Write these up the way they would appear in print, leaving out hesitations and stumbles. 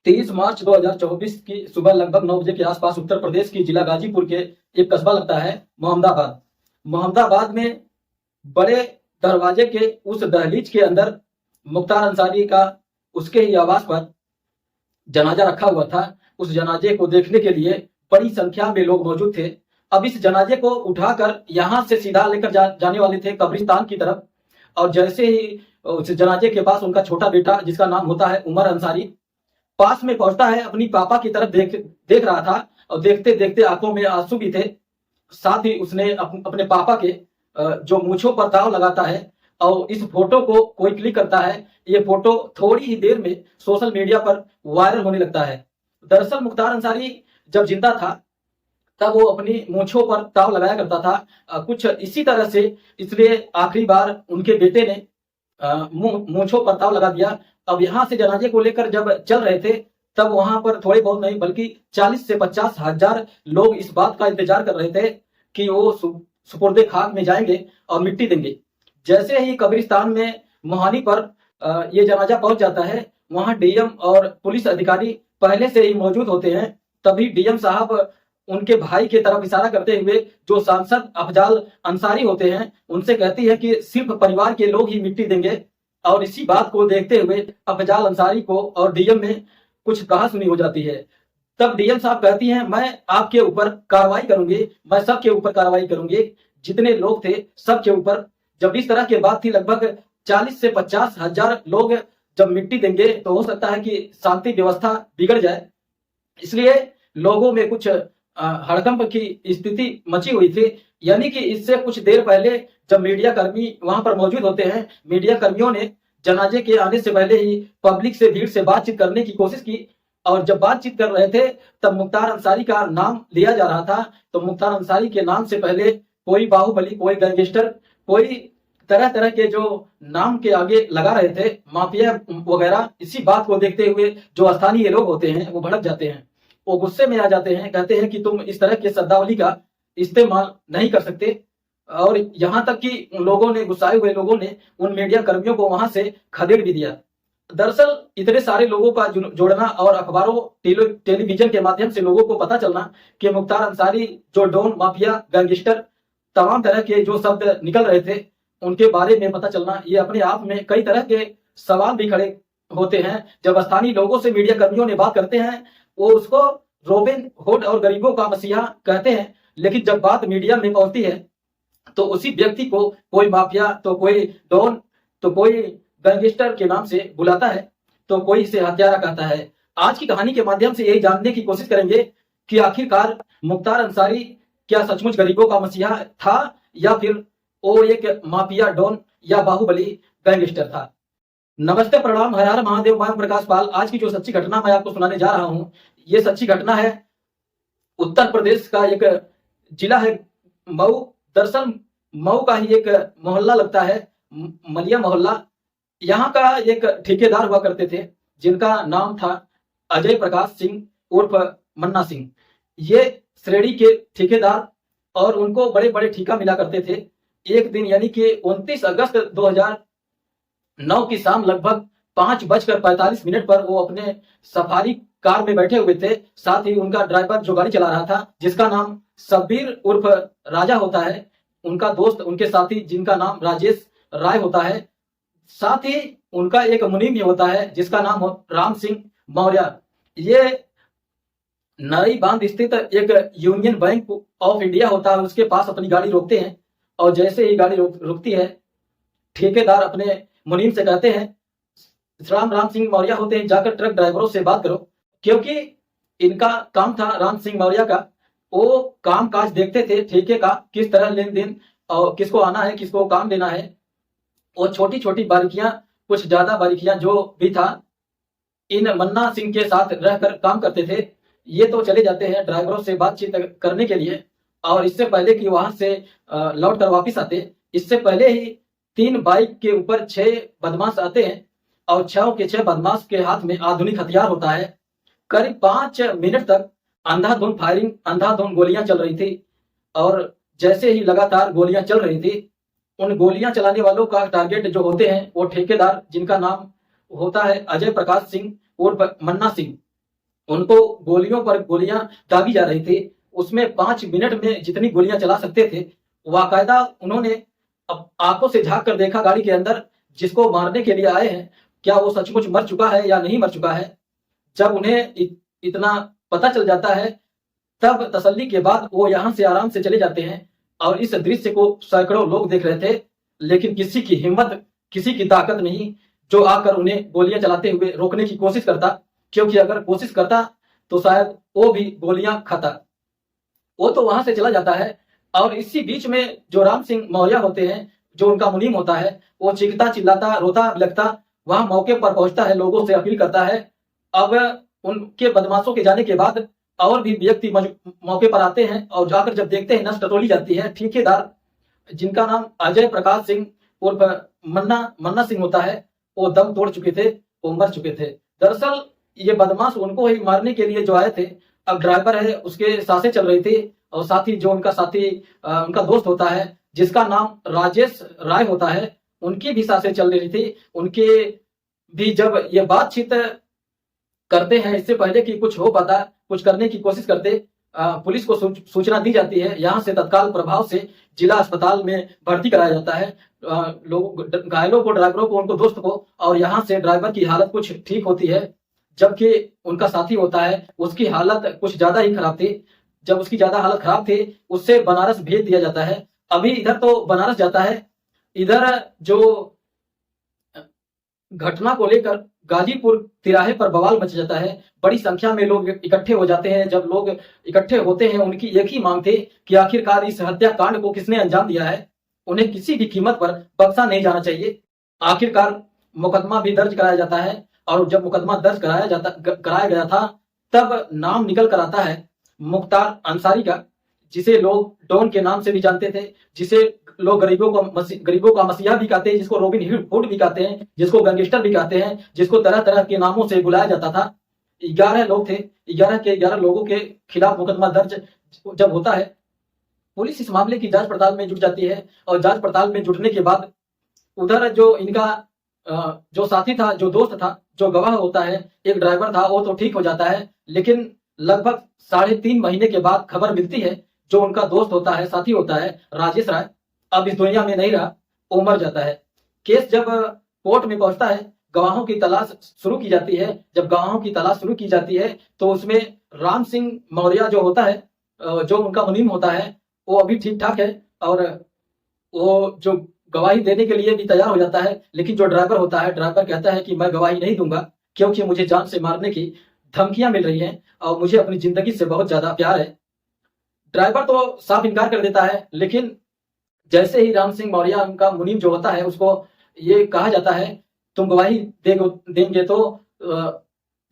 23 मार्च 2024 की सुबह लगभग 9 बजे के आसपास उत्तर प्रदेश की जिला गाजीपुर के एक कस्बा लगता है मोहम्मदाबाद। मोहम्मदाबाद में बड़े दरवाजे के उस दहलीज के अंदर मुख्तार अंसारी का उसके ही आवास पर जनाजा रखा हुआ था। उस जनाजे को देखने के लिए बड़ी संख्या में लोग मौजूद थे। अब इस जनाजे को उठाकर यहाँ से सीधा लेकर जाने वाले थे कब्रिस्तान की तरफ। और जैसे ही उस जनाजे के पास उनका छोटा बेटा, जिसका नाम होता है उमर अंसारी, पास में पहुंचता है, अपनी पापा की तरफ देख रहा था और देखते देखते आंखों में आंसू भी थे। साथ ही उसने अपने पापा के जो मूंछों पर दाव लगाता है और इस फोटो को कोई क्लिक करता है। ये फोटो थोड़ी ही देर में सोशल मीडिया पर वायरल होने लगता है। दरअसल मुख्तार अंसारी जब जिंदा था तब वो अपनी मूंछों पर दाव लगाया करता था, कुछ इसी तरह से। इसलिए आखिरी बार उनके बेटे ने मूंछों पर दाव लगा दिया। अब यहाँ से जनाजे को लेकर जब चल रहे थे तब वहां पर थोड़े बहुत नहीं बल्कि 40 से 50 हजार लोग इस बात का इंतजार कर रहे थे कि वो सुपुर्दे खाक में जाएंगे और मिट्टी देंगे। जैसे ही कब्रिस्तान में मोहानी पर ये जनाजा पहुंच जाता है, वहां डीएम और पुलिस अधिकारी पहले से ही मौजूद होते हैं। तभी डीएम साहब उनके भाई की तरफ इशारा करते हुए, जो सांसद अफजाल अंसारी होते हैं, उनसे कहती है कि सिर्फ परिवार के लोग ही मिट्टी देंगे। और इसी बात को देखते हुए अफजाल अंसारी को और डीएम में कुछ कहा सुनी हो जाती है। तब डीएम साहब कहती हैं, मैं आपके ऊपर कार्रवाई करूंगी, मैं सबके ऊपर कार्रवाई करूंगी, जितने लोग थे सबके ऊपर। जब इस तरह की बात थी, लगभग 40 से 50 हजार लोग जब मिट्टी देंगे तो हो सकता है कि शांति व्यवस्था बिगड़ जाए। इसलिए लोगों में कुछ हड़कंप की स्थिति मची हुई थी। यानी कि इससे कुछ देर पहले जब मीडिया कर्मी वहां पर मौजूद होते हैं, मीडिया कर्मियों ने जनाजे के आने से पहले ही पब्लिक से, भीड़ से बातचीत करने की कोशिश की। और जब बातचीत कर रहे थे तब मुख्तार अंसारी का नाम लिया जा रहा था। तो मुख्तार अंसारी के नाम से पहले कोई बाहुबली, कोई गैंगस्टर, कोई तरह तरह के जो नाम के आगे लगा रहे थे, माफिया वगैरह। इसी बात को देखते हुए जो स्थानीय लोग होते हैं वो भड़क जाते हैं, वो गुस्से में आ जाते हैं, कहते हैं कि तुम इस तरह के शब्दावली का इस्तेमाल नहीं कर सकते। और यहाँ तक कि लोगों ने, गुस्साए हुए लोगों ने उन मीडिया कर्मियों को वहां से खदेड़ भी दिया। दरअसल इतने सारे लोगों का जोड़ना और अखबारों, टेलीविजन के माध्यम से लोगों को पता चलना कि मुख्तार अंसारी जो डॉन, माफिया, गैंगस्टर, तमाम तरह के जो शब्द निकल रहे थे उनके बारे में पता चलना, ये अपने आप में कई तरह के सवाल भी खड़े होते हैं। जब स्थानीय लोगों से मीडिया कर्मियों ने बात करते हैं, वो उसको रॉबिन हुड और गरीबों का मसीहा कहते हैं। लेकिन जब बात मीडिया में पहुंचती है तो उसी व्यक्ति को कोई माफिया, तो कोई डॉन, तो कोई गैंगस्टर के नाम से बुलाता है, तो कोई इसे हत्यारा कहता है। आज की कहानी के माध्यम से यही जानने की कोशिश करेंगे कि आखिरकार मुख्तार अंसारी क्या सचमुच गरीबों का मसीहा था या फिर वो एक माफिया, डॉन या बाहुबली गैंगस्टर था। नमस्ते, प्रणाम, हर हर महादेव, मैं प्रकाश पाल। आज की जो सच्ची घटना मैं आपको सुनाने जा रहा हूं, ये सच्ची घटना है उत्तर प्रदेश का एक जिला है मऊ। दरअसल मऊ का ही एक मोहल्ला लगता है, मलिया मोहल्ला। यहाँ का एक ठेकेदार हुआ करते थे जिनका नाम था अजय प्रकाश सिंह उर्फ मन्ना सिंह। ये श्रेणी के ठेकेदार, और उनको बड़े बड़े ठेका मिला करते थे। एक दिन यानी कि 29 अगस्त 2009 की शाम लगभग 5:45 पर वो अपने सफारी कार में बैठे हुए थे। साथ ही उनका ड्राइवर जो गाड़ी चला रहा था, जिसका नाम शब्बीर उर्फ राजा होता है, उनका दोस्त, उनके साथी जिनका नाम राजेश राय होता है, साथ ही उनका एक मुनीम होता है जिसका नाम राम सिंह मौर्य। ये नई बांध स्थित एक यूनियन बैंक ऑफ इंडिया होता है, उसके पास अपनी गाड़ी रोकते हैं। और जैसे ही गाड़ी रुकती है, ठेकेदार अपने मुनीम से कहते हैं, राम सिंह मौर्य होते हैं, जाकर ट्रक ड्राइवरों से बात करो। क्योंकि इनका काम था, राम सिंह मौर्य का, वो काम काज देखते थे ठेके का, किस तरह लेन देन और किसको आना है, किसको काम देना है। वो छोटी छोटी बारीकियां, कुछ ज्यादा बारीकियां जो भी था, इन मन्ना सिंह के साथ रहकर काम करते थे। ये तो चले जाते हैं ड्राइवरों से बातचीत करने के लिए, और इससे पहले कि वहां से लौट कर वापिस आते, इससे पहले ही 3 बाइक के ऊपर 6 बदमाश आते हैं और 6 के 6 बदमाश के हाथ में आधुनिक हथियार होता है। करीब 5 मिनट तक अंधाधुंध फायरिंग, अंधाधुंध गोलियां चल रही थी। और जैसे ही लगातार गोलियां चल रही थी, उन गोलियां चलाने वालों का टारगेट जो होते हैं वो ठेकेदार, जिनका नाम होता है अजय प्रकाश सिंह उर्फ मन्ना सिंह। उनको गोलियों पर गोलियां दागी जा रही थी। उसमें 5 मिनट में जितनी गोलियां चला सकते थे, वाकायदा उन्होंने अब आंखों से झांक कर देखा गाड़ी के अंदर जिसको मारने के लिए आए हैं, क्या वो सचमुच मर चुका है या नहीं मर चुका है। जब उन्हें इतना पता चल जाता है, तब तसल्ली के बाद वो यहाँ से आराम से चले जाते हैं। और इस दृश्य को सैकड़ों लोग देख रहे थे, लेकिन किसी की हिम्मत, किसी की ताकत नहीं जो आकर उन्हें गोलियां चलाते हुए रोकने की कोशिश करता, क्योंकि अगर कोशिश करता तो शायद वो भी गोलियां खाता। वो तो वहां से चला जाता है, और इसी बीच में जो राम सिंह मौर्य होते हैं, जो उनका मुनीम होता है, वो चीखता चिल्लाता रोता बिलखता वहां मौके पर पहुंचता है, लोगों से अपील करता है। अब उनके बदमाशों के जाने के बाद और भी व्यक्ति मौके पर आते हैं, और जाकर जब देखते हैं नस टटोली जाती है। ठेकेदार, जिनका नाम अजय प्रकाश सिंह उर्फ मन्ना मन्ना सिंह होता है, वो दम तोड़ चुके थे, वो मर चुके थे। दरअसल ये बदमाश उनको ही मारने के लिए जो आए थे, अब ड्राइवर है उसके सांसें चल रही थी, और साथी जो उनका साथी उनका दोस्त होता है जिसका नाम राजेश राय होता है, उनकी भी सांसें चल रही थी। उनके भी जब ये बातचीत करते हैं, इससे पहले कि कुछ हो पाता, कुछ करने की कोशिश करते, पुलिस को सूचना दी जाती है। यहाँ से तत्काल प्रभाव से जिला अस्पताल में भर्ती कराया जाता है लोगों, घायलों को, ड्राइवरों को, उनको दोस्त को। और यहाँ से ड्राइवर की हालत कुछ ठीक होती है, जबकि उनका साथी होता है उसकी हालत कुछ ज्यादा ही खराब थी। जब उसकी ज्यादा हालत खराब थी, उससे बनारस भेज दिया जाता है। अभी इधर तो बनारस जाता है, इधर जो घटना को लेकर गाजीपुर तिराहे पर बवाल मच जाता है। बड़ी संख्या में लोग इकट्ठे हो जाते हैं। जब लोग इकट्ठे होते हैं, उनकी एक ही मांग थी कि आखिरकार इस हत्याकांड को किसने अंजाम दिया है, उन्हें किसी भी कीमत पर बख्शा नहीं जाना चाहिए। आखिरकार मुकदमा भी दर्ज कराया जाता है, और जब मुकदमा दर्ज कराया गया था, तब नाम निकल कर आता है मुख्तार अंसारी का, जिसे लोग डॉन के नाम से भी जानते थे, जिसे लोग गरीबों का मसीहा भी कहते हैं, जिसको रॉबिन हुड भी कहते हैं, जिसको गैंगस्टर भी कहते हैं, जिसको तरह तरह के नामों से बुलाया जाता था। 11 लोग थे, 11 के 11 लोगों के खिलाफ मुकदमा दर्ज जब होता है, पुलिस इस मामले की जांच पड़ताल में जुट जाती है। और जांच पड़ताल में जुटने के बाद उधर जो इनका जो साथी था, जो दोस्त था, जो गवाह होता है, एक ड्राइवर था, वो तो ठीक हो जाता है। लेकिन लगभग 3.5 महीने के बाद खबर मिलती है, जो उनका दोस्त होता है, साथी होता है, राजेश राय, अब इस दुनिया में नहीं रहा, वो मर जाता है। केस जब कोर्ट में पहुंचता है, गवाहों की तलाश शुरू की जाती है। जब गवाहों की तलाश शुरू की जाती है, तो उसमें राम सिंह मौर्य जो होता है, जो उनका मुनीम होता है, वो अभी ठीक ठाक है, और वो जो गवाही देने के लिए भी तैयार हो जाता है। लेकिन जो ड्राइवर होता है, ड्राइवर कहता है कि मैं गवाही नहीं दूंगा, क्योंकि मुझे जान से मारने की धमकियां मिल रही हैं, और मुझे अपनी जिंदगी से बहुत ज्यादा प्यार है। ड्राइवर तो साफ इनकार कर देता है। लेकिन जैसे ही राम सिंह मौर्य, उनका मुनीम जो होता है, उसको ये कहा जाता है तुम गवाही देंगे तो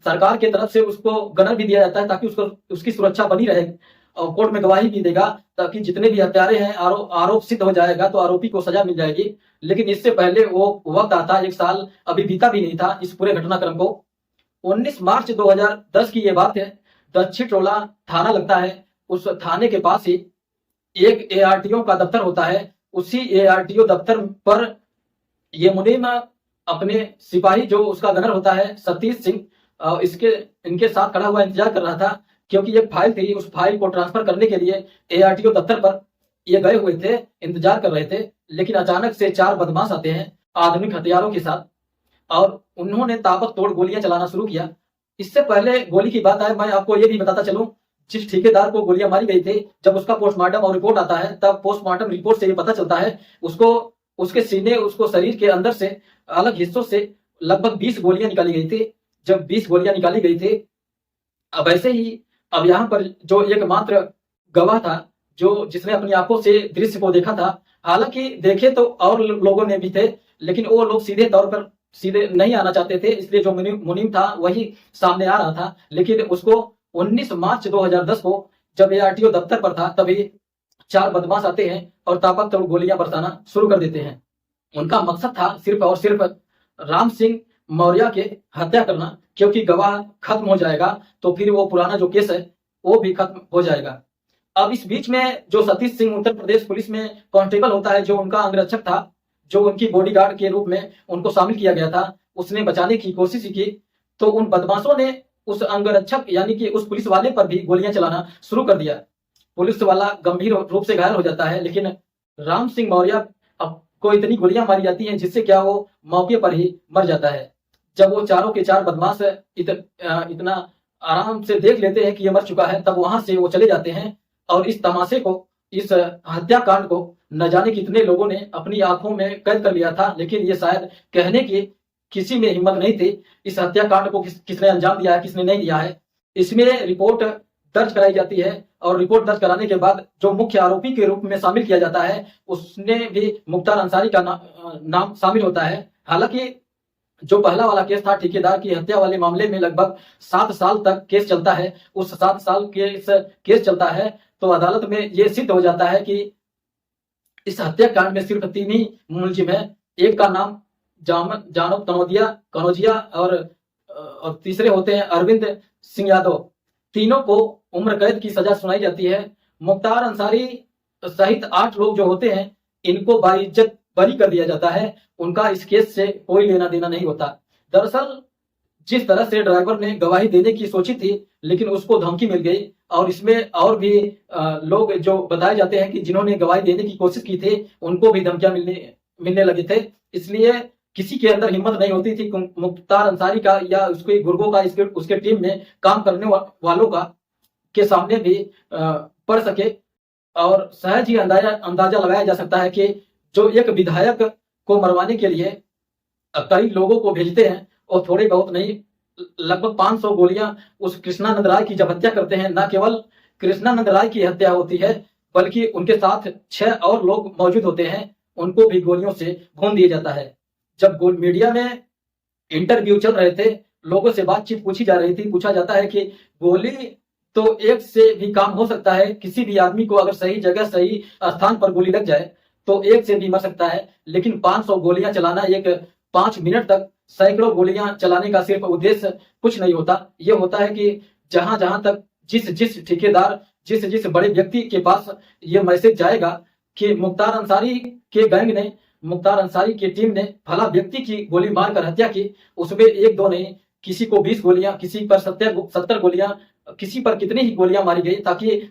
सरकार की तरफ से उसको गनर भी दिया जाता है, ताकि उसको उसकी सुरक्षा बनी रहे, और कोर्ट में गवाही भी देगा, ताकि जितने भी हत्यारे हैं, आरोप सिद्ध हो जाएगा तो आरोपी को सजा मिल जाएगी। लेकिन इससे पहले वो वक्त आता, 1 साल अभी बीता भी नहीं था इस पूरे घटनाक्रम को। 19 मार्च 2010 की ये बात है। दक्षिण टोला थाना लगता है, उस थाने के पास ही एक एआरटीओ का दफ्तर होता है। उसी एआरटीओ दफ्तर पर ये मुनीम अपने सिपाही, जो उसका गनर होता है सतीश सिंह, इनके साथ खड़ा हुआ इंतजार कर रहा था, क्योंकि एक फाइल थी, उस फाइल को ट्रांसफर करने के लिए एआरटीओ दफ्तर पर ये गए हुए थे, इंतजार कर रहे थे। लेकिन अचानक से 4 बदमाश आते हैं आधुनिक हथियारों के साथ, और उन्होंने ताबड़तोड़ गोलियां चलाना शुरू किया। इससे पहले गोली की बात आए, मैं आपको ये भी बताता चलूं, जिस ठेकेदार को गोलियां मारी गई थी, जब उसका पोस्टमार्टम और रिपोर्ट आता है, तब पोस्टमार्टम रिपोर्ट से ये पता चलता है उसको, उसके सीने, उसको शरीर के अंदर से, अलग हिस्सों से लगभग 20 गोलियां निकाली गई थी। जब 20 गोलियां निकाली गई थी, अब ऐसे ही, अब यहाँ पर जो एकमात्र गवाह था, जो जिसने अपनी आंखों से दृश्य को देखा था, हालांकि देखे तो और लोगों ने भी थे, लेकिन वो लोग सीधे तौर पर सीधे नहीं आना चाहते थे, इसलिए जो मुनीम था वही सामने आ रहा था। लेकिन उसको 19 मार्च 2010 को जब एआरटीओ दफ्तर पर था, तभी 4 बदमाश आते हैं और ताबड़तोड़ गोलियां बरसाना शुरू कर देते हैं। उनका मकसद था सिर्फ और सिर्फ राम सिंह मौर्य के हत्या करना, क्योंकि गवाह खत्म हो जाएगा तो फिर वो पुराना जो केस है वो भी खत्म हो जाएगा। अब इस बीच में जो सतीश सिंह उत्तर प्रदेश पुलिस में कांस्टेबल होता है, जो उनका अंगरक्षक था, जो उनकी बॉडीगार्ड के रूप में उनको शामिल किया गया था, उसने बचाने की कोशिश की, तो उन बदमाशों ने उस अंगरक्षक यानी कि उस पुलिस वाले पर भी गोलियां चलाना शुरू कर दिया। पुलिस वाला गंभीर रूप से घायल हो जाता है, लेकिन राम सिंह मौर्य को इतनी गोलियां मारी जाती हैं जिससे क्या वो मौके पर ही मर जाता है। जब वो चारों के चार बदमाश इतना आराम से देख लेते हैं कि ये मर चुका है, तब वहां से वो चले जाते हैं। और इस तमाशे को, इस हत्याकांड को न जाने कितने लोगों ने अपनी आंखों में कैद कर लिया था, लेकिन ये शायद कहने की किसी में हिम्मत नहीं थी। इस हत्याकांड को किसने अंजाम दिया है, किसने नहीं दिया है। इसमें रिपोर्ट दर्ज कराई जाती है और रिपोर्ट दर्ज कराने के बाद जो मुख्य आरोपी के रूप में शामिल किया जाता है, उसने भी मुख्तार अंसारी का नाम शामिल होता है। हालांकि जो पहला वाला केस था ठेकेदार की हत्या वाले मामले में, लगभग 7 साल तक केस चलता है। उस 7 साल केस चलता है तो अदालत में यह सिद्ध हो जाता है कि इस हत्याकांड में सिर्फ 3 ही मुलजिम है। एक का नाम जानब कनौजिया और तीसरे होते हैं अरविंद सिंह यादव। तीनों को उम्र कैद की सजा सुनाई जाती है। मुख्तार अंसारी सहित 8 लोग जो होते हैं, इनको बाइज्जत बरी कर दिया जाता है। उनका इस केस से कोई लेना देना नहीं होता। दरअसल जिस तरह से ड्राइवर ने गवाही देने की सोची थी, लेकिन उसको धमकी मिल गई। और इसमें और भी लोग जो बताए जाते हैं कि जिन्होंने गवाही देने की कोशिश की थी, उनको भी धमकियां मिलने लगे थे। इसलिए किसी के अंदर हिम्मत नहीं होती थी मुख्तार अंसारी का या उसके गुर्गों का, उसके टीम में काम करने वालों का के सामने भी पड़ सके। और सहज ही अंदाजा लगाया जा सकता है कि जो एक विधायक को मरवाने के लिए कई लोगों को भेजते हैं, और थोड़े बहुत नहीं, लगभग 500 गोलियां उस कृष्णानंद राय की जब हत्या करते हैं, न केवल कृष्णानंद राय की हत्या होती है, बल्कि उनके साथ 6 और लोग मौजूद होते हैं, उनको भी गोलियों से भून दिया जाता है। जब मीडिया में इंटरव्यू चल रहे थे, लोगों से बातचीत पूछी जा रही थी, पूछा जाता है कि गोली तो एक से भी काम हो सकता है। किसी भी आदमी को अगर सही जगह सही स्थान पर गोली लग जाए तो एक से भी मर सकता है, लेकिन 500 गोलियां चलाना, एक 5 मिनट तक सैकड़ों गोलियां चलाने का सिर्फ उद्देश्य कुछ नहीं होता। यह होता है कि जहां जहां तक जिस ठेकेदार, जिस बड़े व्यक्ति के पास यह मैसेज जाएगा कि मुख्तार अंसारी के गैंग ने, मुख्तार अंसारी की टीम ने फला व्यक्ति की गोली मारकर हत्या की, उसमें 1-2 नहीं, किसी को 20 गोलियां, किसी पर 70 गोलियां, किसी पर कितनी ही गोलियां मारी गई, ताकि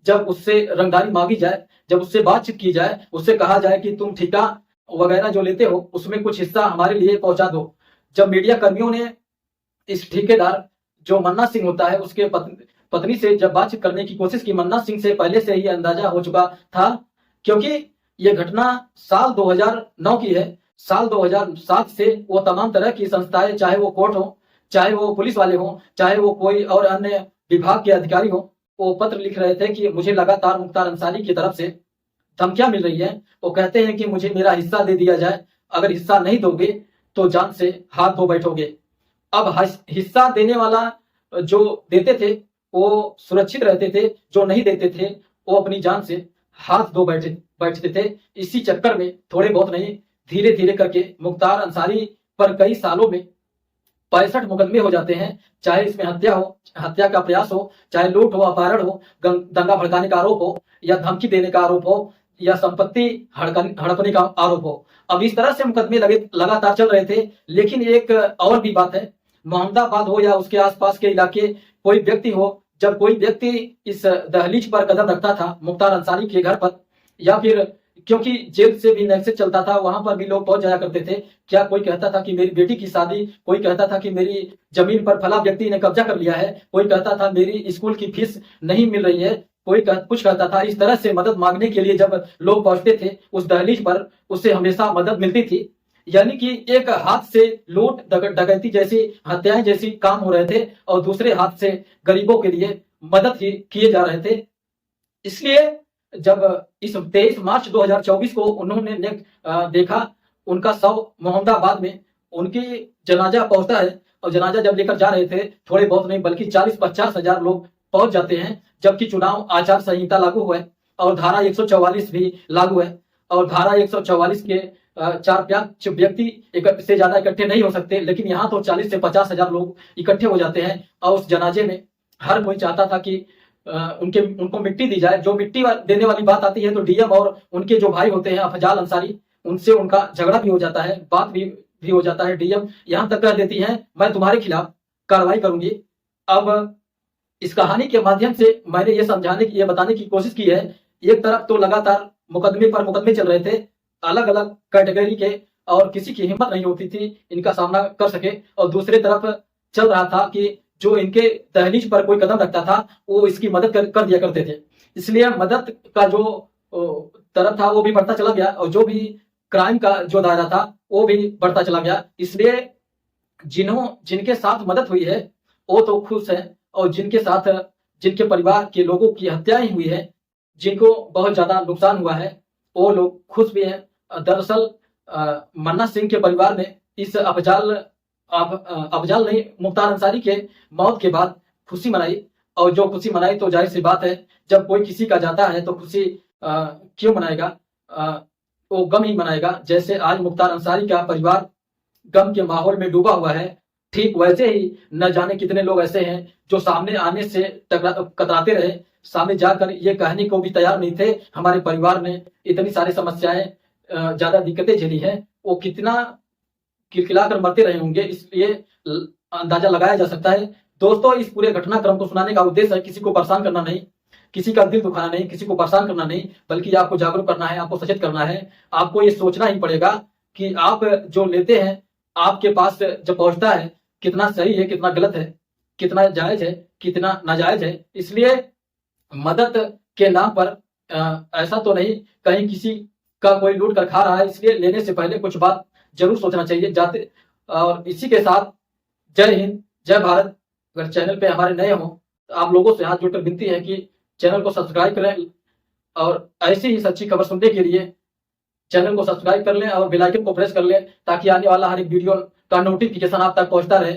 जब उससे रंगदारी मांगी जाए, जब उससे बातचीत की जाए, उससे कहा जाए कि तुम ठेका वगैरह जो लेते हो उसमें कुछ हिस्सा हमारे लिए पहुंचा दो। जब मीडिया कर्मियों ने इस ठेकेदार जो मन्ना सिंह होता है, उसके पत्नी से जब बातचीत करने की कोशिश की, मन्ना सिंह से पहले से ही अंदाजा हो चुका था, क्योंकि यह घटना साल 2009 की है। साल 2007 से वो तमाम तरह की संस्थाएं, चाहे वो कोर्ट हो, चाहे वो पुलिस वाले हो, चाहे वो कोई और अन्य विभाग के अधिकारी हो, वो पत्र लिख रहे थे कि मुझे लगातार मुख्तार अंसारी की तरफ से धमकियां मिल रही है। वो कहते हैं कि मुझे मेरा हिस्सा दे दिया जाए, अगर हिस्सा नहीं दोगे तो जान से हाथ धो बैठोगे। अब हिस्सा देने वाला जो देते थे वो सुरक्षित रहते थे, जो नहीं देते थे वो अपनी जान से हाथ धो बैठते थे। इसी चक्कर में थोड़े बहुत नहीं, धीरे धीरे करके मुख्तार अंसारी पर कई सालों में 65 मुकदमे हो जाते हैं। चाहे इसमें हत्या का प्रयास हो, चाहे लूट हो, अपहरण हो, दंगा भड़काने का आरोप हो, या धमकी देने का आरोप हो, या संपत्ति हड़पने का आरोप हो। अब इस तरह से मुकदमे लगातार चल रहे थे। लेकिन एक और भी बात है, मोहम्मदाबाद हो या उसके आसपास के इलाके, कोई व्यक्ति हो, जब कोई व्यक्ति इस दहलीज पर कदम रखता था मुख्तार अंसारी के घर पर, या फिर क्योंकि जेल से भी मैसेज चलता था, वहां पर भी लोग पहुंच जाया करते थे। क्या कोई कहता था कि मेरी बेटी की शादी, कोई कहता था कि मेरी जमीन पर फला व्यक्ति ने कब्जा कर लिया है, कोई कहता था मेरी स्कूल की फीस नहीं मिल रही है, कोई कुछ कहता था। इस तरह से मदद मांगने के लिए जब लोग पहुंचते थे उस दहलीज पर, उससे हमेशा मदद मिलती थी। यानी कि एक हाथ से लूट डकैती जैसी, हत्याएं जैसी काम हो रहे थे, और दूसरे हाथ से गरीबों के लिए मदद ही किए जा रहे थे। इसलिए जब इस 23 मार्च 2024 को उन्होंने देखा, उनका शव मोहम्मदाबाद में, उनकी जनाजा पहुंचता है, और जनाजा जब लेकर जा रहे थे, थोड़े बहुत नहीं बल्कि 40-50 हजार लोग पहुंच जाते हैं। जबकि चुनाव आचार संहिता लागू है और धारा 144 भी लागू है, और धारा 144 के 4-5 व्यक्ति से ज्यादा इकट्ठे नहीं हो सकते, लेकिन यहाँ तो 40 से 50 हजार लोग इकट्ठे हो जाते हैं। और उस जनाजे में हर कोई चाहता था कि उनको मिट्टी दी जाए। जो मिट्टी देने वाली बात आती है तो डीएम और उनके जो भाई होते हैं अफजाल अंसारी, उनसे उनका झगड़ा भी हो जाता है, बात भी हो जाता है। डीएम यहाँ तक कह देती है मैं तुम्हारे खिलाफ कार्रवाई करूंगी। अब इस कहानी के माध्यम से मैंने ये बताने की कोशिश की है, एक तरफ तो लगातार मुकदमे पर मुकदमे चल रहे थे अलग अलग कैटेगरी के, और किसी की हिम्मत नहीं होती थी इनका सामना कर सके, और दूसरी तरफ चल रहा था कि जो इनके दहलीज पर कोई कदम रखता था वो इसकी मदद कर दिया करते थे। इसलिए मदद का जो तरफ था वो भी बढ़ता चला गया, और जो भी क्राइम का जो दायरा था वो भी बढ़ता चला गया। इसलिए जिनके साथ मदद हुई है वो तो खुश है, और जिनके परिवार के लोगों की हत्याएं हुई है, जिनको बहुत ज्यादा नुकसान हुआ है, वो लोग खुश भी हैं। दरअसल मन्ना सिंह के परिवार ने इस अफजाल नहीं, मुख्तार अंसारी के मौत के बाद खुशी मनाई, और जो खुशी मनाई तो जाहिर सी बात है जब कोई किसी का जाता है तो खुशी क्यों मनाएगा, वो गम ही मनाएगा। जैसे आज मुख्तार अंसारी का परिवार गम के माहौल में डूबा हुआ है, ठीक वैसे ही न जाने कितने लोग ऐसे हैं जो सामने आने से कतराते रहे, सामने जाकर ये कहने को भी तैयार नहीं थे हमारे परिवार ने इतनी सारी समस्याएं, ज्यादा दिक्कतें झेली हैं, वो कितना किलकिला कर मरते रहे होंगे। इसलिए अंदाजा लगाया जा सकता है। दोस्तों, इस पूरे घटनाक्रम को सुनाने का उद्देश्य है किसी को परेशान करना नहीं, किसी का दिल दुखाना नहीं, किसी को परेशान करना नहीं, बल्कि आपको जागरूक करना है, आपको सचेत करना है। आपको ये सोचना ही पड़ेगा कि आप जो लेते हैं आपके पास जब पहुंचता है कितना सही है, कितना गलत है, कितना जायज है, कितना नाजायज है। इसलिए मदद के नाम पर ऐसा तो नहीं कहीं किसी का कोई लूट कर खा रहा है, इसलिए लेने से पहले कुछ बात जरूर सोचना चाहिए जाते। और इसी के साथ जय हिंद, जय भारत। अगर चैनल पे हमारे नए हो तो आप लोगों से हाथ जोड़कर विनती है कि चैनल को सब्सक्राइब करें, और ऐसी ही सच्ची खबर सुनने के लिए चैनल को सब्सक्राइब कर लें और बेल आइकन को प्रेस कर लें, ताकि आने वाला हर एक वीडियो का नोटिफिकेशन आप तक पहुंचता रहे।